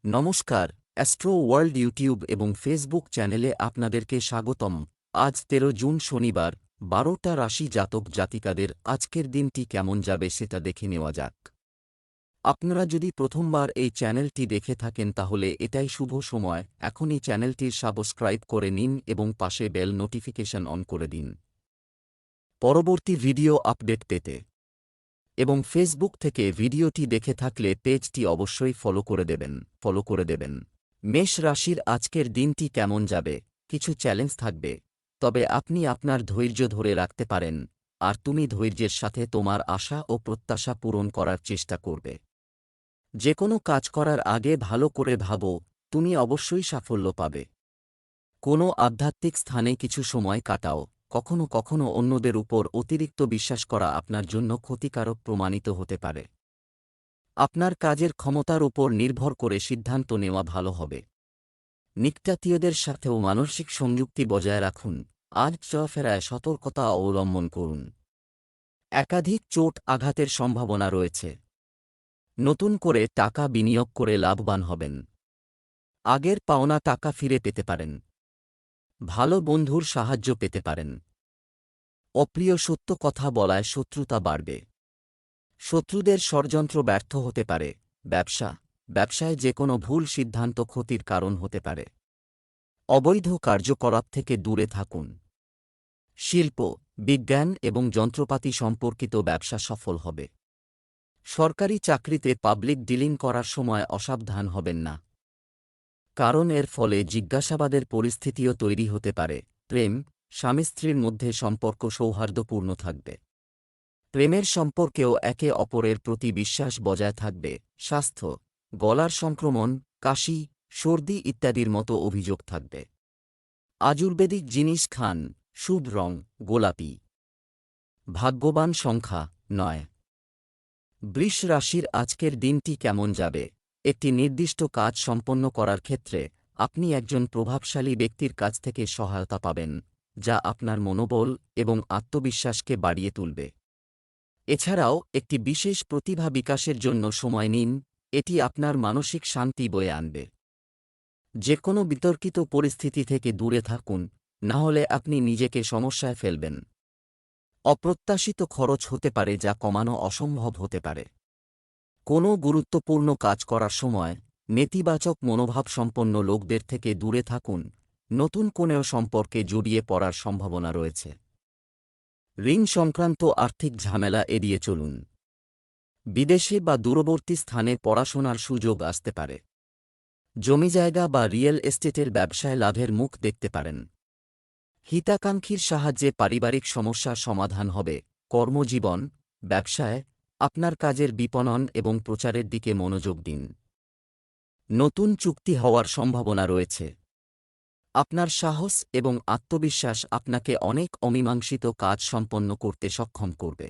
নমস্কার, astro world YouTube এবং Facebook চ্যানেলে আপনাদেরকে স্বাগতম। আজ ১৩ জুন শনিবার, ১২টা রাশি জাতক জাতিকাদের আজকের দিনটি কেমন যাবে সেটা দেখে নেওয়া যাক। আপনারা যদি প্রথমবার এই চ্যানেলটি দেখে থাকেন তাহলে এটাই শুভ সময়, এখনই চ্যানেলটির সাবস্ক্রাইব করে নিন এবং পাশে বেল নোটিফিকেশন অন করে দিন পরবর্তী ভিডিও আপডেট পেতে। এবং ফেসবুক থেকে ভিডিওটি দেখে থাকলে পেজটি অবশ্যই ফলো করে দেবেন। মেষ রাশির আজকের দিনটি কেমন যাবে? কিছু চ্যালেঞ্জ থাকবে, তবে আপনি আপনার ধৈর্য ধরে রাখতে পারেন, আর তুমি ধৈর্যের সাথে তোমার আশা ও প্রত্যাশা পূরণ করার চেষ্টা করবে। যে কোনো কাজ করার আগে ভালো করে ভাবো, তুমি অবশ্যই সাফল্য পাবে। কোনো আধ্যাত্মিক স্থানে কিছু সময় কাটাও, কখনো কখনো অন্যদের উপর অতিরিক্ত বিশ্বাস করা আপনার জন্য ক্ষতিকারক প্রমাণিত হতে পারে। আপনার কাজের ক্ষমতার উপর নির্ভর করে সিদ্ধান্ত নেওয়া ভালো হবে। নিকটাত্মীয়দের সাথেও মানসিক সংযুক্তি বজায় রাখুন, আজ চলাফেরায় সতর্কতা অবলম্বন করুন। একাধিক চোট আঘাতের সম্ভাবনা রয়েছে। নতুন করে টাকা বিনিয়োগ করে লাভবান হবেন। আগের পাওনা টাকা ফিরে পেতে পারেন। ভালো বন্ধুর সাহায্য পেতে পারেন। অপ্রিয় সত্য কথা বলায় শত্রুতা বাড়বে। শত্রুদের ষড়যন্ত্র ব্যর্থ হতে পারে। ব্যবসায় যে কোনো ভুল সিদ্ধান্ত ক্ষতির কারণ হতে পারে। অবৈধ কার্যকলাপ থেকে দূরে থাকুন। শিল্প, বিজ্ঞান এবং যন্ত্রপাতি সম্পর্কিত ব্যবসা সফল হবে। সরকারি চাকরিতে পাবলিক ডিলিং করার সময় অসাবধান হবেন না, কারণ এর ফলে জিজ্ঞাসাবাদের পরিস্থিতিও তৈরি হতে পারে। প্রেম, স্বামী স্ত্রীর মধ্যে সম্পর্ক সৌহার্দ্যপূর্ণ থাকবে। প্রেমের সম্পর্কেও একে অপরের প্রতি বিশ্বাস বজায় থাকবে। স্বাস্থ্য, গলার সংক্রমণ, কাশি, সর্দি ইত্যাদির মতো অভিযোগ থাকবে। আয়ুর্বেদিক জিনিস খান। শুভ রং গোলাপি। ভাগ্যবান সংখ্যা ৯। বৃষ রাশির আজকের দিনটি কেমন যাবে? একটি নির্দিষ্ট কাজ সম্পন্ন করার ক্ষেত্রে আপনি একজন প্রভাবশালী ব্যক্তির কাছ থেকে সহায়তা পাবেন, যা আপনার মনোবল এবং আত্মবিশ্বাসকে বাড়িয়ে তুলবে। এছাড়াও একটি বিশেষ প্রতিভা বিকাশের জন্য সময় নিন, এটি আপনার মানসিক শান্তি বয়ে আনবে। যে কোনো বিতর্কিত পরিস্থিতি থেকে দূরে থাকুন, না হলে আপনি নিজেকে সমস্যায় ফেলবেন। অপ্রত্যাশিত খরচ হতে পারে যা কমানো অসম্ভব হতে পারে। কোনো গুরুত্বপূর্ণ কাজ করার সময় নেতিবাচক মনোভাবসম্পন্ন লোকদের থেকে দূরে থাকুন, নতুন কোনেও সম্পর্কে জড়িয়ে পড়ার সম্ভাবনা রয়েছে। ঋণ সংক্রান্ত আর্থিক ঝামেলা এড়িয়ে চলুন। বিদেশে বা দূরবর্তী স্থানে পড়াশোনার সুযোগ আসতে পারে। জমিজায়গা বা রিয়েল এস্টেটের ব্যবসায় লাভের মুখ দেখতে পারেন। হিতাকাঙ্ক্ষীর সাহায্যে পারিবারিক সমস্যার সমাধান হবে। কর্মজীবন, ব্যবসায় আপনার কাজের বিপণন এবং প্রচারের দিকে মনোযোগ দিন। নতুন চুক্তি হওয়ার সম্ভাবনা রয়েছে। আপনার সাহস এবং আত্মবিশ্বাস আপনাকে অনেক অমীমাংসিত কাজ সম্পন্ন করতে সক্ষম করবে।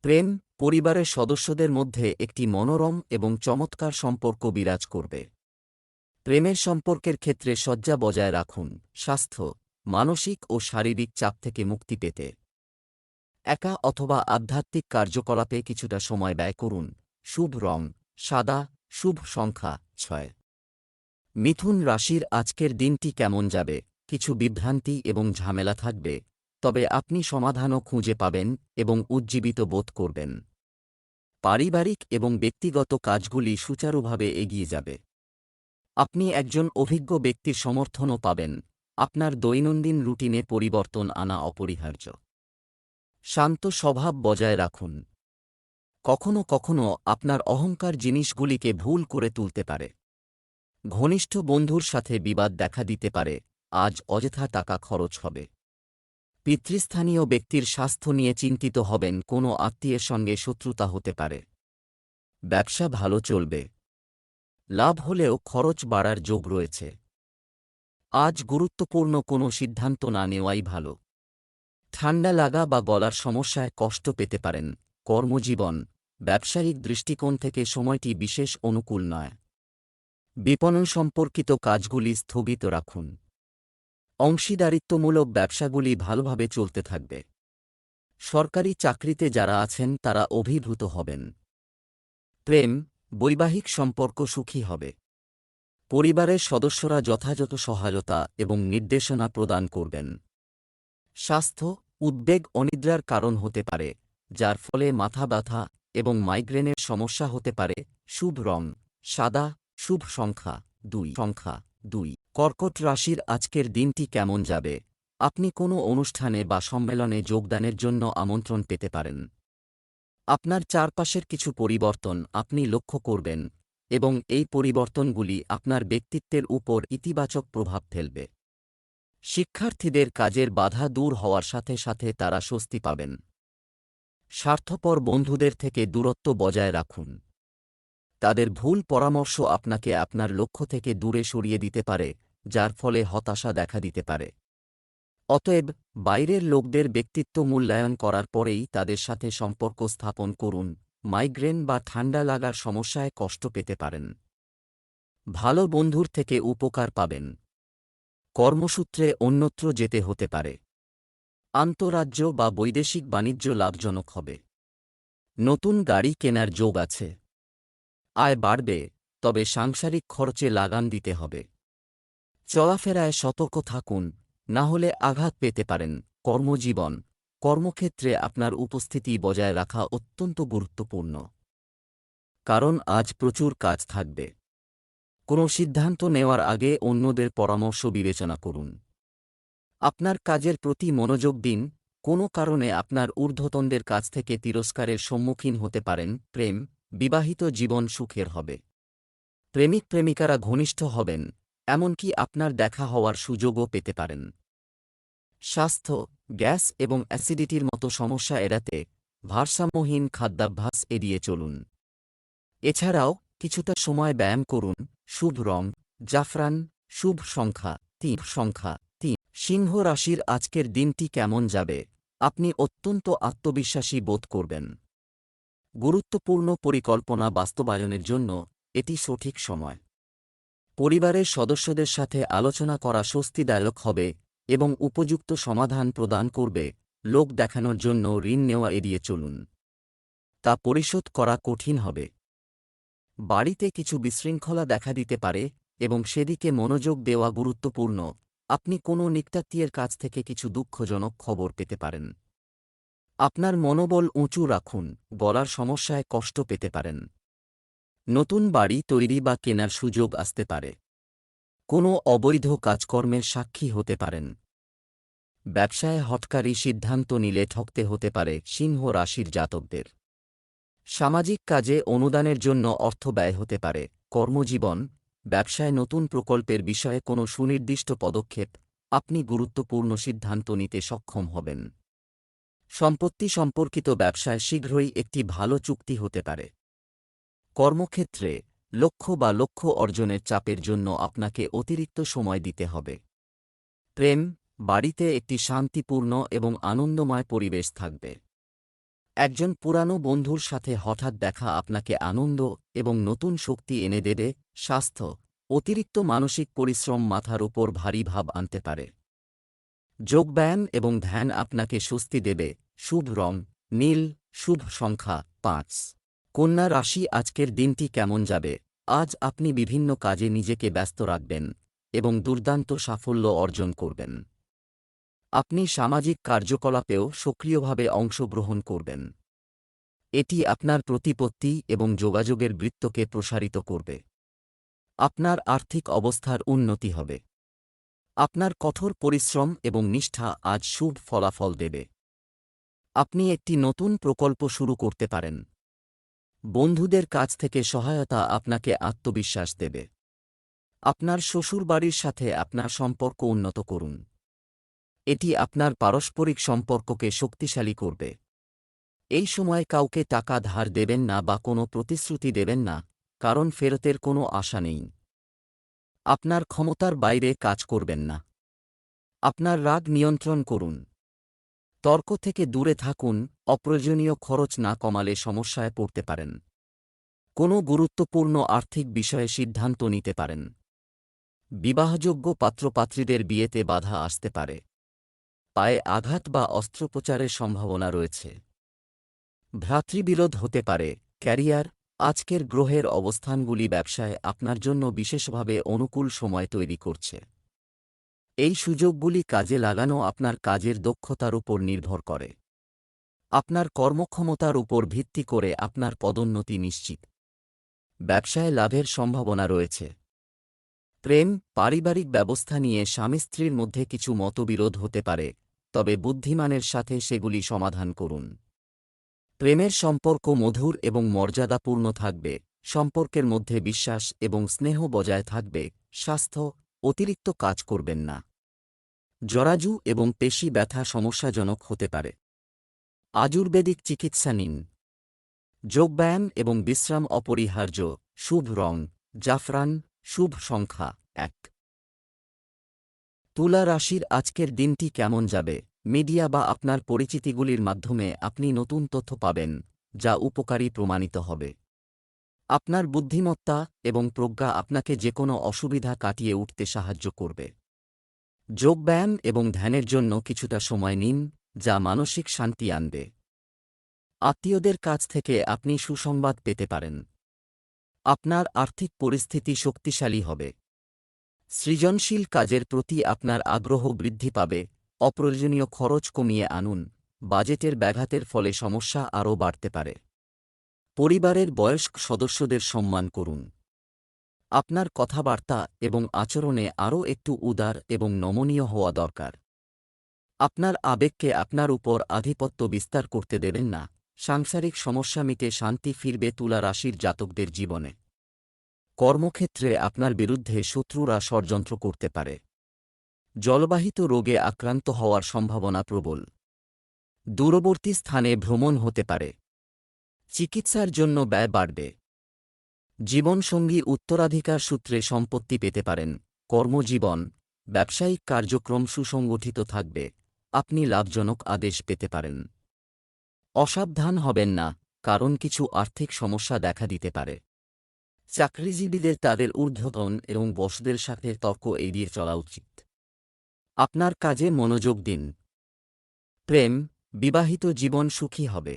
প্রেম, পরিবারের সদস্যদের মধ্যে একটি মনোরম এবং চমৎকার সম্পর্ক বিরাজ করবে। প্রেমের সম্পর্কের ক্ষেত্রে সজ্জা বজায় রাখুন। স্বাস্থ্য, মানসিক ও শারীরিক চাপ থেকে মুক্তি পেতে একা অথবা আধ্যাত্মিক কার্যকলাপে কিছুটা সময় ব্যয় করুন। শুভ রং সাদা। শুভ সংখ্যা ৬। মিথুন রাশির আজকের দিনটি কেমন যাবে? কিছু বিভ্রান্তি এবং ঝামেলা থাকবে, তবে আপনি সমাধানও খুঁজে পাবেন এবং উজ্জীবিত বোধ করবেন। পারিবারিক এবং ব্যক্তিগত কাজগুলি সুচারুভাবে এগিয়ে যাবে। আপনি একজন অভিজ্ঞ ব্যক্তির সমর্থনও পাবেন। আপনার দৈনন্দিন রুটিনে পরিবর্তন আনা অপরিহার্য। শান্ত স্বভাব বজায় রাখুন। কখনো কখনো আপনার অহংকার জিনিসগুলিকে ভুল করে তুলতে পারে। ঘনিষ্ঠ বন্ধুর সাথে বিবাদ দেখা দিতে পারে। আজ অযথা টাকা খরচ হবে। পিতৃস্থানীয় ব্যক্তির স্বাস্থ্য নিয়ে চিন্তিত হবেন। কোনো আত্মীয়ের সঙ্গে শত্রুতা হতে পারে। ব্যবসা ভালো চলবে। লাভ হলেও খরচ বাড়ার যোগ রয়েছে। আজ গুরুত্বপূর্ণ কোনো সিদ্ধান্ত না নেওয়াই ভালো। ঠান্ডা লাগা বা গলার সমস্যায় কষ্ট পেতে পারেন। কর্মজীবন, ব্যবসায়িক দৃষ্টিকোণ থেকে সময়টি বিশেষ অনুকূল নয়। বিপণন সম্পর্কিত কাজগুলি স্থগিত রাখুন। অংশীদারিত্বমূলক ব্যবসাগুলি ভালোভাবে চলতে থাকবে। সরকারি চাকরিতে যারা আছেন তারা অভিভূত হবেন। প্রেম, বৈবাহিক সম্পর্ক সুখী হবে। পরিবারের সদস্যরা যথাযথ সহায়তা এবং নির্দেশনা প্রদান করবেন। স্বাস্থ্য, উদ্বেগ অনিদ্রার কারণ হতে পারে, যার ফলে মাথা ব্যথা এবং মাইগ্রেনের সমস্যা হতে পারে। শুভ রং সাদা, শুভ সংখ্যা 2। কর্কট রাশির আজকের দিনটি কেমন যাবে? আপনি কোনো অনুষ্ঠানে বা সম্মেলনে যোগদানের জন্য আমন্ত্রণ পেতে পারেন। আপনার চারপাশের কিছু পরিবর্তন আপনি লক্ষ্য করবেন এবং এই পরিবর্তনগুলি আপনার ব্যক্তিত্বের উপর ইতিবাচক প্রভাব ফেলবে। শিক্ষার্থীদের কাজের বাধা দূর হওয়ার সাথে সাথে তারা স্বস্তি পাবেন। স্বার্থপর বন্ধুদের থেকে দূরত্ব বজায় রাখুন। তাদের ভুল পরামর্শ আপনাকে আপনার লক্ষ্য থেকে দূরে সরিয়ে দিতে পারে, যার ফলে হতাশা দেখা দিতে পারে। অতএব বাইরের লোকদের ব্যক্তিত্ব মূল্যায়ন করার পরেই তাদের সাথে সম্পর্ক স্থাপন করুন। মাইগ্রেন বা ঠান্ডা লাগার সমস্যায় কষ্ট পেতে পারেন। ভালো বন্ধুর থেকে উপকার পাবেন। কর্মসূত্রে অন্যত্র যেতে হতে পারে। আন্তঃরাজ্য বা বৈদেশিক বাণিজ্য লাভজনক হবে। নতুন গাড়ি কেনার যোগ আছে। আয় বাড়বে, তবে সাংসারিক খরচে লাগাম দিতে হবে। চলাফেরায় সতর্ক থাকুন, না হলে আঘাত পেতে পারেন। কর্মক্ষেত্রে আপনার উপস্থিতি বজায় রাখা অত্যন্ত গুরুত্বপূর্ণ, কারণ আজ প্রচুর কাজ থাকবে। কোনো সিদ্ধান্ত নেওয়ার আগে অন্যদের পরামর্শ বিবেচনা করুন। আপনার কাজের প্রতি মনোযোগ দিন। কোনো কারণে আপনার ঊর্ধ্বতনদের কাছ থেকে তিরস্কারের সম্মুখীন হতে পারেন। বিবাহিত জীবন সুখের হবে। প্রেমিকারা ঘনিষ্ঠ হবেন, এমনকি আপনার দেখা হওয়ার সুযোগও পেতে পারেন। স্বাস্থ্য, গ্যাস এবং অ্যাসিডিটির মতো সমস্যা এড়াতে ভারসাম্যহীন খাদ্যাভ্যাস এড়িয়ে চলুন। এছাড়াও কিছুটা সময় ব্যায়াম করুন। শুভ রং জাফরান, শুভ সংখ্যা 3। সিংহ রাশির আজকের দিনটি কেমন যাবে? আপনি অত্যন্ত আত্মবিশ্বাসী বোধ করবেন। গুরুত্বপূর্ণ পরিকল্পনা বাস্তবায়নের জন্য এটি সঠিক সময়। পরিবারের সদস্যদের সাথে আলোচনা করা স্বস্তিদায়ক হবে এবং উপযুক্ত সমাধান প্রদান করবে। লোক দেখানোর জন্য ঋণ নেওয়া এড়িয়ে চলুন, তা পরিশোধ করা কঠিন হবে। বাড়িতে কিছু বিশৃঙ্খলা দেখা দিতে পারে এবং সেদিকে মনোযোগ দেওয়া গুরুত্বপূর্ণ। আপনি কোনো নিকটাত্মীয়ের কাছ থেকে কিছু দুঃখজনক খবর পেতে পারেন। আপনার মনোবল উঁচু রাখুন, গলার সমস্যায় কষ্ট পেতে পারেন। নতুন বাড়ি তৈরি বা কেনার সুযোগ আসতে পারে। কোনো অবৈধ কাজকর্মের সাক্ষী হতে পারেন। ব্যবসায় হঠকারী সিদ্ধান্ত নিলে ঠকতে হতে পারে সিংহ রাশির জাতকদের। সামাজিক কাজে অনুদানের জন্য অর্থ ব্যয় হতে পারে। কর্মজীবন, ব্যবসায় নতুন প্রকল্পের বিষয়ে কোনো সুনির্দিষ্ট পদক্ষেপ, আপনি গুরুত্বপূর্ণ সিদ্ধান্ত নিতে সক্ষম হবেন। সম্পত্তি সম্পর্কিত ব্যবসায় শীঘ্রই একটি ভালো চুক্তি হতে পারে। কর্মক্ষেত্রে লক্ষ্য অর্জনের চাপের জন্য আপনাকে অতিরিক্ত সময় দিতে হবে। বাড়িতে একটি শান্তিপূর্ণ এবং আনন্দময় পরিবেশ থাকবে। একজন পুরানো বন্ধুর সাথে হঠাৎ দেখা আপনাকে আনন্দ এবং নতুন শক্তি এনে দেবে। স্বাস্থ্য, অতিরিক্ত মানসিক পরিশ্রম মাথার উপর ভারী ভাব আনতে পারে। যোগব্যায়াম এবং ধ্যান আপনাকে স্বস্তি দেবে। শুভ রং নীল, শুভ সংখ্যা 5। কন্যা রাশি আজকের দিনটি কেমন যাবে? আজ আপনি বিভিন্ন কাজে নিজেকে ব্যস্ত রাখবেন এবং দুর্দান্ত সাফল্য অর্জন করবেন। আপনি সামাজিক কার্যকলাপেও সক্রিয়ভাবে অংশগ্রহণ করবেন। এটি আপনার প্রতিপত্তি এবং যোগাযোগের বৃত্তকে প্রসারিত করবে। আপনার আর্থিক অবস্থার উন্নতি হবে। আপনার কঠোর পরিশ্রম এবং নিষ্ঠা আজ শুভ ফলাফল দেবে। আপনি একটি নতুন প্রকল্প শুরু করতে পারেন। বন্ধুদের কাছ থেকে সহায়তা আপনাকে আত্মবিশ্বাস দেবে। আপনার শ্বশুরবাড়ির সাথে আপনার সম্পর্ক উন্নত করুন। এটি আপনার পারস্পরিক সম্পর্ককে শক্তিশালী করবে। এই সময় কাউকে টাকা ধার দেবেন না বা কোনো প্রতিশ্রুতি দেবেন না, কারণ ফেরতের কোনো আশা নেই। আপনার ক্ষমতার বাইরে কাজ করবেন না। আপনার রাগ নিয়ন্ত্রণ করুন। তর্ক থেকে দূরে থাকুন। অপ্রয়োজনীয় খরচ না কমালে সমস্যায় পড়তে পারেন। কোনো গুরুত্বপূর্ণ আর্থিক বিষয়ে সিদ্ধান্ত নিতে পারেন। বিবাহযোগ্য পাত্রপাত্রীদের বিয়েতে বাধা আসতে পারে। পায়ে আঘাত বা অস্ত্রোপচারের সম্ভাবনা রয়েছে। ভ্রাতৃবিরোধ হতে পারে। ক্যারিয়ার, আজকের গ্রহের অবস্থানগুলি ব্যবসায় আপনার জন্য বিশেষভাবে অনুকূল সময় তৈরি করছে। এই সুযোগগুলি কাজে লাগানো আপনার কাজের দক্ষতার উপর নির্ভর করে। আপনার কর্মক্ষমতার উপর ভিত্তি করে আপনার পদোন্নতি নিশ্চিত। ব্যবসায় লাভের সম্ভাবনা রয়েছে। প্রেম, পারিবারিক ব্যবস্থা নিয়ে স্বামী স্ত্রীর মধ্যে কিছু মতবিরোধ হতে পারে, তবে বুদ্ধিমানের সাথে সেগুলি সমাধান করুন। প্রেমের সম্পর্ক মধুর এবং মর্যাদাপূর্ণ থাকবে, সম্পর্কের মধ্যে বিশ্বাস এবং স্নেহ বজায় থাকবে। স্বাস্থ্য, অতিরিক্ত কাজ করবেন না। জরাজু এবং পেশি ব্যথা সমস্যাজনক হতে পারে। আয়ুর্বেদিক চিকিৎসা নিন। যোগব্যায়াম এবং বিশ্রাম অপরিহার্য। শুভ রং জাফরান। শুভ সংখ্যা 1। তুলা রাশির আজকের দিনটি কেমন যাবে? মিডিয়া বা আপনার পরিচিতিগুলির মাধ্যমে আপনি নতুন তথ্য পাবেন, যা উপকারী প্রমাণিত হবে। আপনার বুদ্ধিমত্তা এবং প্রজ্ঞা আপনাকে যেকোনো অসুবিধা কাটিয়ে উঠতে সাহায্য করবে। যোগব্যায়াম এবং ধ্যানের জন্য কিছুটা সময় নিন, যা মানসিক শান্তি আনবে। আত্মীয়দের কাছ থেকে আপনি সুসংবাদ পেতে পারেন। আপনার আর্থিক পরিস্থিতি শক্তিশালী হবে। সৃজনশীল কাজের প্রতি আপনার আগ্রহ বৃদ্ধি পাবে। অপ্রয়োজনীয় খরচ কমিয়ে আনুন। বাজেটের ব্যাঘাতের ফলে সমস্যা আরও বাড়তে পারে। পরিবারের বয়স্ক সদস্যদের সম্মান করুন। আপনার কথাবার্তা এবং আচরণে আরও একটু উদার এবং নমনীয় হওয়া দরকার। আপনার আবেগকে আপনার উপর আধিপত্য বিস্তার করতে দেবেন না। সাংসারিক সমস্যা মিটে শান্তি ফিরবে তুলা রাশির জাতকদের জীবনে। কর্মক্ষেত্রে আপনার বিরুদ্ধে শত্রুরা ষড়যন্ত্র করতে পারে। জলবাহিত রোগে আক্রান্ত হওয়ার সম্ভাবনা প্রবল। দূরবর্তী স্থানে ভ্রমণ হতে পারে। চিকিৎসার জন্য ব্যয় বাড়বে। জীবনসঙ্গী উত্তরাধিকার সূত্রে সম্পত্তি পেতে পারেন। কর্মজীবন, ব্যবসায়িক কার্যক্রম সুসংগঠিত থাকবে। আপনি লাভজনক আদেশ পেতে পারেন। অসাবধান হবেন না, কারণ কিছু আর্থিক সমস্যা দেখা দিতে পারে। চাকরিজীবীদের তাদের ঊর্ধ্বতন এবং বসদের সাথে তর্ক এড়িয়ে চলা উচিত। আপনার কাজে মনোযোগ দিন। প্রেম, বিবাহিত জীবন সুখী হবে।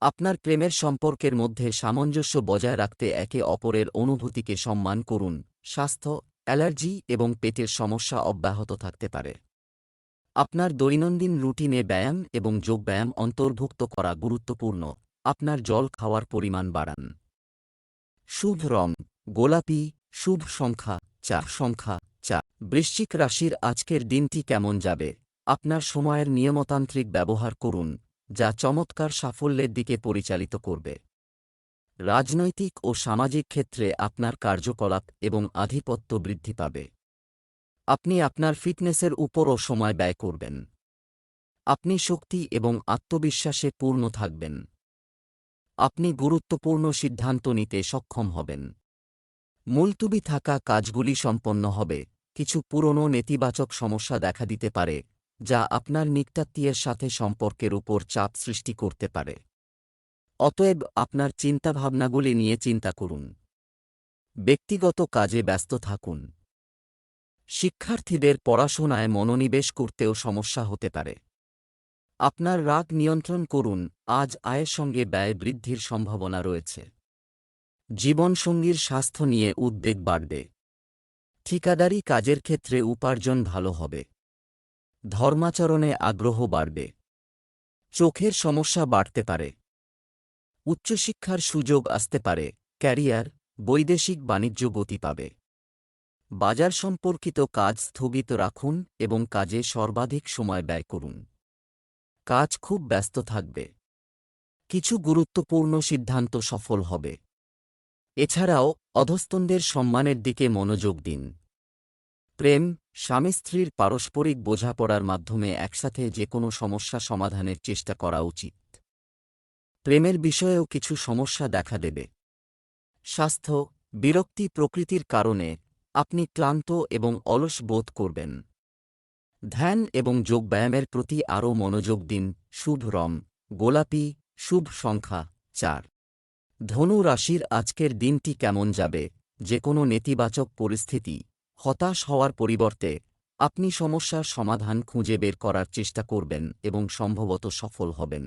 আপনার প্রেমের সম্পর্কের মধ্যে সামঞ্জস্য বজায় রাখতে একে অপরের অনুভূতিকে সম্মান করুন। স্বাস্থ্য, অ্যালার্জি এবং পেটের সমস্যা অব্যাহত থাকতে পারে। আপনার দৈনন্দিন রুটিনে ব্যায়াম এবং যোগব্যায়াম অন্তর্ভুক্ত করা গুরুত্বপূর্ণ। আপনার জল খাওয়ার পরিমাণ বাড়ান। শুভ রং গোলাপি। শুভ সংখ্যা 4। বৃশ্চিক রাশির আজকের দিনটি কেমন যাবে? আপনার সময়ের নিয়মতান্ত্রিক ব্যবহার করুন, যা চমৎকার সাফল্যের দিকে পরিচালিত করবে। রাজনৈতিক ও সামাজিক ক্ষেত্রে আপনার কার্যকলাপ এবং আধিপত্য বৃদ্ধি পাবে। আপনি আপনার ফিটনেসের উপরও সময় ব্যয় করবেন। আপনি শক্তি এবং আত্মবিশ্বাসে পূর্ণ থাকবেন। আপনি গুরুত্বপূর্ণ সিদ্ধান্ত নিতে সক্ষম হবেন। মুলতুবি থাকা কাজগুলি সম্পন্ন হবে। কিছু পুরনো নেতিবাচক সমস্যা দেখা দিতে পারে, যা আপনার নিকটাত্মীয়ের সাথে সম্পর্কের উপর চাপ সৃষ্টি করতে পারে। অতএব আপনার চিন্তাভাবনাগুলি নিয়ে চিন্তা করুন। ব্যক্তিগত কাজে ব্যস্ত থাকুন। শিক্ষার্থীদের পড়াশোনায় মনোনিবেশ করতেও সমস্যা হতে পারে। আপনার রাগ নিয়ন্ত্রণ করুন। আজ আয়ের সঙ্গে ব্যয় বৃদ্ধির সম্ভাবনা রয়েছে। জীবনসঙ্গীর স্বাস্থ্য নিয়ে উদ্বেগ বাড়বে। ঠিকাদারি কাজের ক্ষেত্রে উপার্জন ভালো হবে। ধর্মাচরণে আগ্রহ বাড়বে। চোখের সমস্যা বাড়তে পারে। উচ্চশিক্ষার সুযোগ আসতে পারে। ক্যারিয়ার, বৈদেশিক বাণিজ্য গতি পাবে। বাজার সম্পর্কিত কাজ স্থগিত রাখুন এবং কাজে সর্বাধিক সময় ব্যয় করুন। কাজ খুব ব্যস্ত থাকবে। কিছু গুরুত্বপূর্ণ সিদ্ধান্ত সফল হবে। এছাড়াও অধস্তনদের সম্মানের দিকে মনোযোগ দিন। প্রেম, স্বামী স্ত্রীর পারস্পরিক বোঝাপড়ার মাধ্যমে একসাথে যে কোনো সমস্যা সমাধানের চেষ্টা করা উচিত। প্রেমের বিষয়েও কিছু সমস্যা দেখা দেবে। স্বাস্থ্য, বিরক্তি প্রকৃতির কারণে আপনি ক্লান্ত এবং অলস বোধ করবেন। ধ্যান এবং যোগব্যায়ামের প্রতি আরও মনোযোগ দিন। শুভ রং গোলাপি। শুভ সংখ্যা 4। ধনু রাশির আজকের দিনটি কেমন যাবে? যে কোনো নেতিবাচক পরিস্থিতি হতাশ হওয়ার পরিবর্তে আপনি সমস্যার সমাধান খুঁজে বের করার চেষ্টা করবেন এবং সম্ভবত সফল হবেন।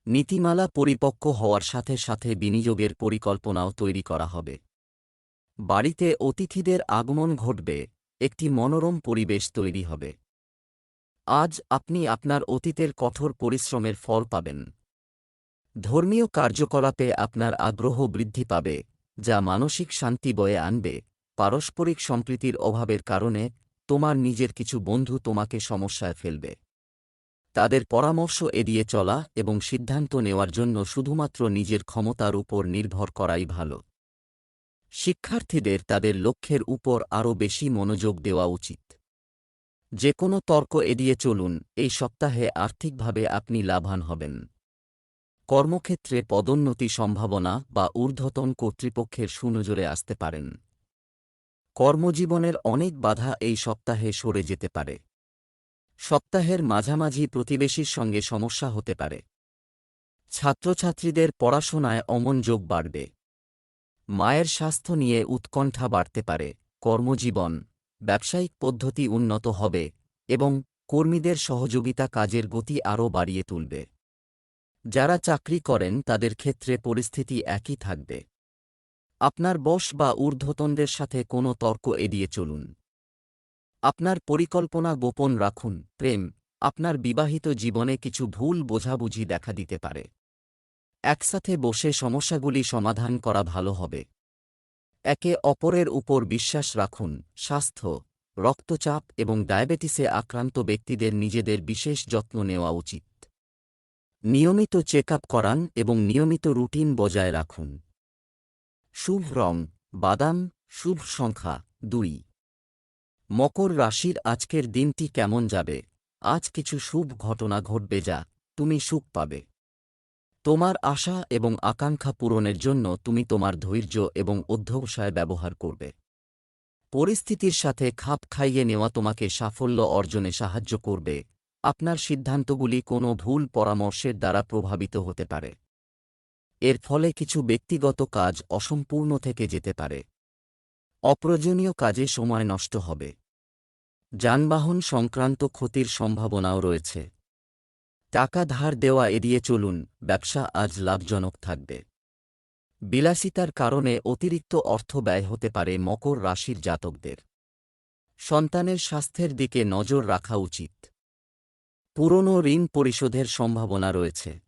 নীতিমালা পরিপক্ক হওয়ার সাথে সাথে বিনিয়োগের পরিকল্পনাও তৈরি করা হবে। বাড়িতে অতিথিদের আগমন ঘটবে, একটি মনোরম পরিবেশ তৈরি হবে। আজ আপনি আপনার অতীতের কঠোর পরিশ্রমের ফল পাবেন। ধর্মীয় কার্যকলাপে আপনার আগ্রহ বৃদ্ধি পাবে, যা মানসিক শান্তি বয়ে আনবে। পারস্পরিক সম্প্রীতির অভাবের কারণে তোমার নিজের কিছু বন্ধু তোমাকে সমস্যায় ফেলবে। তাদের পরামর্শ এড়িয়ে চলা এবং সিদ্ধান্ত নেওয়ার জন্য শুধুমাত্র নিজের ক্ষমতার উপর নির্ভর করাই ভালো। শিক্ষার্থীদের তাদের লক্ষ্যের উপর আরও বেশি মনোযোগ দেওয়া উচিত। যে কোনো তর্ক এড়িয়ে চলুন, এই সপ্তাহে আর্থিকভাবে আপনি লাভবান হবেন। কর্মক্ষেত্রে পদোন্নতি সম্ভাবনা বা ঊর্ধ্বতন কর্তৃপক্ষের সুনজরে আসতে পারেন। কর্মজীবনের অনেক বাধা এই সপ্তাহে সরে যেতে পারে। সপ্তাহের মাঝামাঝি প্রতিবেশীর সঙ্গে সমস্যা হতে পারে। ছাত্রছাত্রীদের পড়াশোনায় অমনোযোগ বাড়বে। মায়ের স্বাস্থ্য নিয়ে উৎকণ্ঠা বাড়তে পারে। কর্মজীবন, ব্যবসায়িক পদ্ধতি উন্নত হবে এবং কর্মীদের সহযোগিতা কাজের গতি আরও বাড়িয়ে তুলবে। যারা চাকরি করেন তাদের ক্ষেত্রে পরিস্থিতি একই থাকবে। আপনার বস বা ঊর্ধ্বতনদের সাথে কোনো তর্ক এড়িয়ে চলুন। আপনার পরিকল্পনা গোপন রাখুন। প্রেম, আপনার বিবাহিত জীবনে কিছু ভুল বোঝাবুঝি দেখা দিতে পারে। একসাথে বসে সমস্যাগুলি সমাধান করা ভালো হবে। একে অপরের উপর বিশ্বাস রাখুন। স্বাস্থ্য, রক্তচাপ এবং ডায়াবেটিসে আক্রান্ত ব্যক্তিদের নিজেদের বিশেষ যত্ন নেওয়া উচিত। নিয়মিত চেক আপ করান এবং নিয়মিত রুটিন বজায় রাখুন। শুভ রং বাদাম, শুভ সংখ্যা 2। মকর রাশির আজকের দিনটি কেমন যাবে? আজ কিছু শুভ ঘটনা ঘটবে যা তুমি সুখ পাবে। তোমার আশা এবং আকাঙ্ক্ষা পূরণের জন্য তুমি তোমার ধৈর্য এবং অধ্যবসায় ব্যবহার করবে। পরিস্থিতির সাথে খাপ খাইয়ে নেওয়া তোমাকে সাফল্য অর্জনে সাহায্য করবে। আপনার সিদ্ধান্তগুলি কোনো ভুল পরামর্শের দ্বারা প্রভাবিত হতে পারে। এর ফলে কিছু ব্যক্তিগত কাজ অসম্পূর্ণ থেকে যেতে পারে। অপ্রয়োজনীয় কাজে সময় নষ্ট হবে। যানবাহন সংক্রান্ত ক্ষতির সম্ভাবনাও রয়েছে। টাকা ধার দেওয়া এড়িয়ে চলুন। ব্যবসা আজ লাভজনক থাকবে। বিলাসিতার কারণে অতিরিক্ত অর্থ ব্যয় হতে পারে মকর রাশির জাতকদের। সন্তানের স্বাস্থ্যের দিকে নজর রাখা উচিত। পুরনো ঋণ পরিশোধের সম্ভাবনা রয়েছে।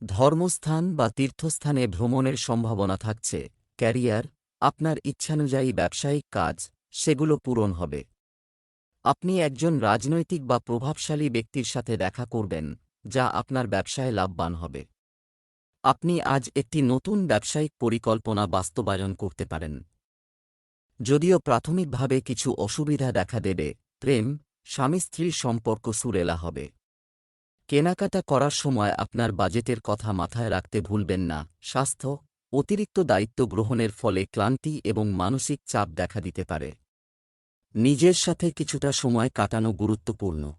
ধর্মস্থান বা তীর্থস্থানে ভ্রমণের সম্ভাবনা থাকছে। ক্যারিয়ার, আপনার ইচ্ছানুযায়ী ব্যবসায়িক কাজ, সেগুলো পূরণ হবে। আপনি একজন রাজনৈতিক বা প্রভাবশালী ব্যক্তির সাথে দেখা করবেন, যা আপনার ব্যবসায় লাভবান হবে। আপনি আজ একটি নতুন ব্যবসায়িক পরিকল্পনা বাস্তবায়ন করতে পারেন। যদিও প্রাথমিকভাবে কিছু অসুবিধা দেখা দেবে। প্রেম, স্বামী স্ত্রীর সম্পর্ক সুরেলা হবে। কেনাকাটা করার সময় আপনার বাজেটের কথা মাথায় রাখতে ভুলবেন না। স্বাস্থ্য, অতিরিক্ত দায়িত্ব গ্রহণের ফলে ক্লান্তি এবং মানসিক চাপ দেখা দিতে পারে। নিজের সাথে কিছুটা সময় কাটানো গুরুত্বপূর্ণ।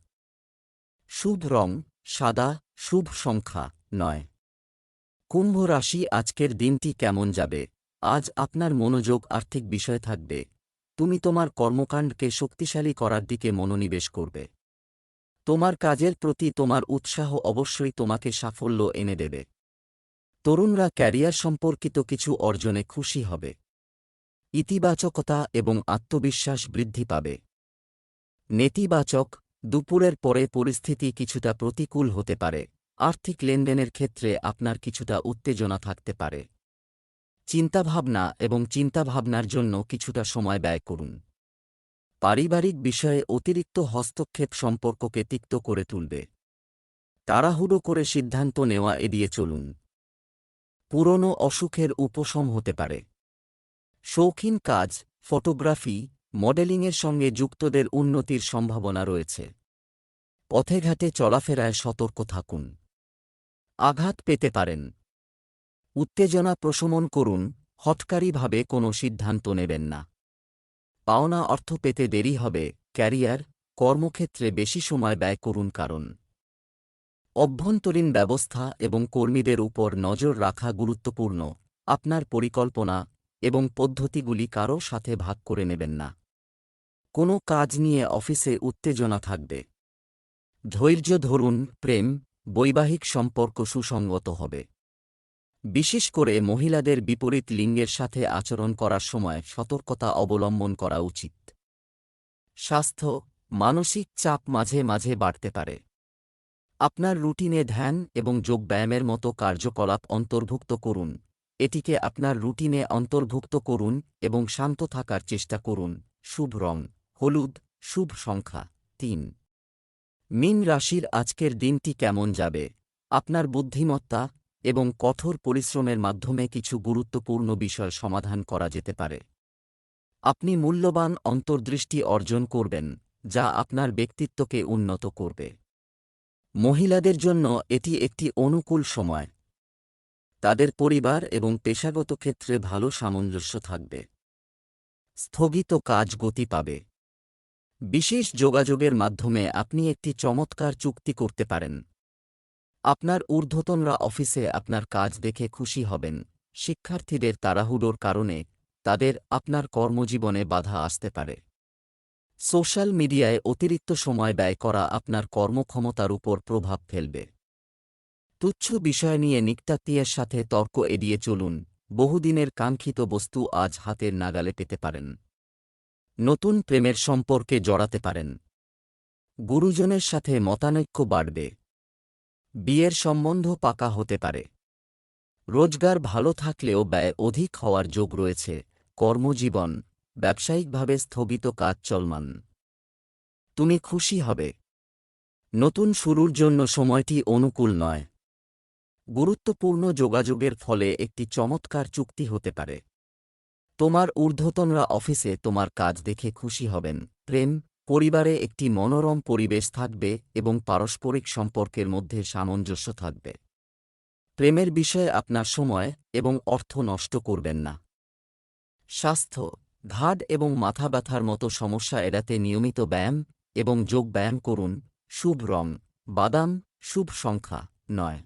শুভ রং সাদা, শুভ সংখ্যা 9। কুম্ভ রাশি আজকের দিনটি কেমন যাবে? আজ আপনার মনোযোগ আর্থিক বিষয়ে থাকবে। তুমি তোমার কর্মকাণ্ডকে শক্তিশালী করার দিকে মনোনিবেশ করবে। তোমার কাজের প্রতি তোমার উৎসাহ অবশ্যই তোমাকে সাফল্য এনে দেবে। তরুণরা ক্যারিয়ার সম্পর্কিত কিছু অর্জনে খুশি হবে। ইতিবাচকতা এবং আত্মবিশ্বাস বৃদ্ধি পাবে। নেতিবাচক, দুপুরের পরে পরিস্থিতি কিছুটা প্রতিকূল হতে পারে। আর্থিক লেনদেনের ক্ষেত্রে আপনার কিছুটা উত্তেজনা থাকতে পারে। চিন্তাভাবনা এবং চিন্তাভাবনার জন্য কিছুটা সময় ব্যয় করুন। পারিবারিক বিষয়ে অতিরিক্ত হস্তক্ষেপ সম্পর্ককে তিক্ত করে তুলবে। তাড়াহুড়ো করে সিদ্ধান্ত নেওয়া এড়িয়ে চলুন। পুরনো অসুখের উপশম হতে পারে। শৌখিন কাজ, ফটোগ্রাফি, মডেলিংয়ের সঙ্গে যুক্তদের উন্নতির সম্ভাবনা রয়েছে। পথে ঘাটে চলাফেরায় সতর্ক থাকুন। আঘাত পেতে পারেন। উত্তেজনা প্রশমন করুন। হঠকারীভাবে কোনো সিদ্ধান্ত নেবেন না। পাওনা অর্থ পেতে দেরি হবে। ক্যারিয়ার, কর্মক্ষেত্রে বেশি সময় ব্যয় করুন কারণ অভ্যন্তরীণ ব্যবস্থা এবং কর্মীদের উপর নজর রাখা গুরুত্বপূর্ণ। আপনার পরিকল্পনা এবং পদ্ধতিগুলি কারও সাথে ভাগ করে নেবেন না। কোনো কাজ নিয়ে অফিসে উত্তেজনা থাকবে। ধৈর্য ধরুন। প্রেম, বৈবাহিক সম্পর্ক সুসংগত হবে। বিশেষ করে মহিলাদের বিপরীত লিঙ্গের সাথে আচরণ করার সময় সতর্কতা অবলম্বন করা উচিত। স্বাস্থ্য, মানসিক চাপ মাঝে মাঝে বাড়তে পারে। আপনার রুটিনে ধ্যান এবং যোগব্যায়ামের মতো কার্যকলাপ অন্তর্ভুক্ত করুন। এটিকে আপনার রুটিনে অন্তর্ভুক্ত করুন এবং শান্ত থাকার চেষ্টা করুন। শুভ রং হলুদ, শুভ সংখ্যা ৩। মীন রাশির আজকের দিনটি কেমন যাবে? আপনার বুদ্ধিমত্তা এবং কঠোর পরিশ্রমের মাধ্যমে কিছু গুরুত্বপূর্ণ বিষয় সমাধান করা যেতে পারে। আপনি মূল্যবান অন্তর্দৃষ্টি অর্জন করবেন, যা আপনার ব্যক্তিত্বকে উন্নত করবে। মহিলাদের জন্য এটি একটি অনুকূল সময়। তাদের পরিবার এবং পেশাগত ক্ষেত্রে ভালো সামঞ্জস্য থাকবে। স্থগিত কাজ গতি পাবে। বিশেষ যোগাযোগের মাধ্যমে আপনি একটি চমৎকার চুক্তি করতে পারেন। আপনার ঊর্ধ্বতনরা অফিসে আপনার কাজ দেখে খুশি হবেন। শিক্ষার্থীদের তাড়াহুড়োর কারণে তাদের আপনার কর্মজীবনে বাধা আসতে পারে। সোশ্যাল মিডিয়ায় অতিরিক্ত সময় ব্যয় করা আপনার কর্মক্ষমতার উপর প্রভাব ফেলবে। তুচ্ছ বিষয় নিয়ে নিকটাত্মীয়ের সাথে তর্ক এড়িয়ে চলুন। বহুদিনের কাঙ্ক্ষিত বস্তু আজ হাতের নাগালে পেতে পারেন। নতুন প্রেমের সম্পর্কে জড়াতে পারেন। গুরুজনের সাথে মতানৈক্য বাড়বে। বিয়ের সম্বন্ধ পাকা হতে পারে। রোজগার ভালো থাকলেও ব্যয় অধিক হওয়ার যোগ রয়েছে। কর্মজীবন, ব্যবসায়িকভাবে স্থগিত কাজ চলমান। তুমি খুশি হবে। নতুন শুরুর জন্য সময়টি অনুকূল নয়। গুরুত্বপূর্ণ যোগাযোগের ফলে একটি চমৎকার চুক্তি হতে পারে। তোমার ঊর্ধ্বতনরা অফিসে তোমার কাজ দেখে খুশি হবেন। প্রেম, পরিবারে একটি মনোরম পরিবেশ থাকবে এবং পারস্পরিক সম্পর্কের মধ্যে সামঞ্জস্য থাকবে। প্রেমের বিষয়ে আপনার সময় এবং অর্থ নষ্ট করবেন না। স্বাস্থ্য, ঘাড় এবং মাথা ব্যথার মতো সমস্যা এড়াতে নিয়মিত ব্যায়াম এবং যোগ ব্যায়াম করুন। শুভ রং বাদাম, শুভ সংখ্যা ৯।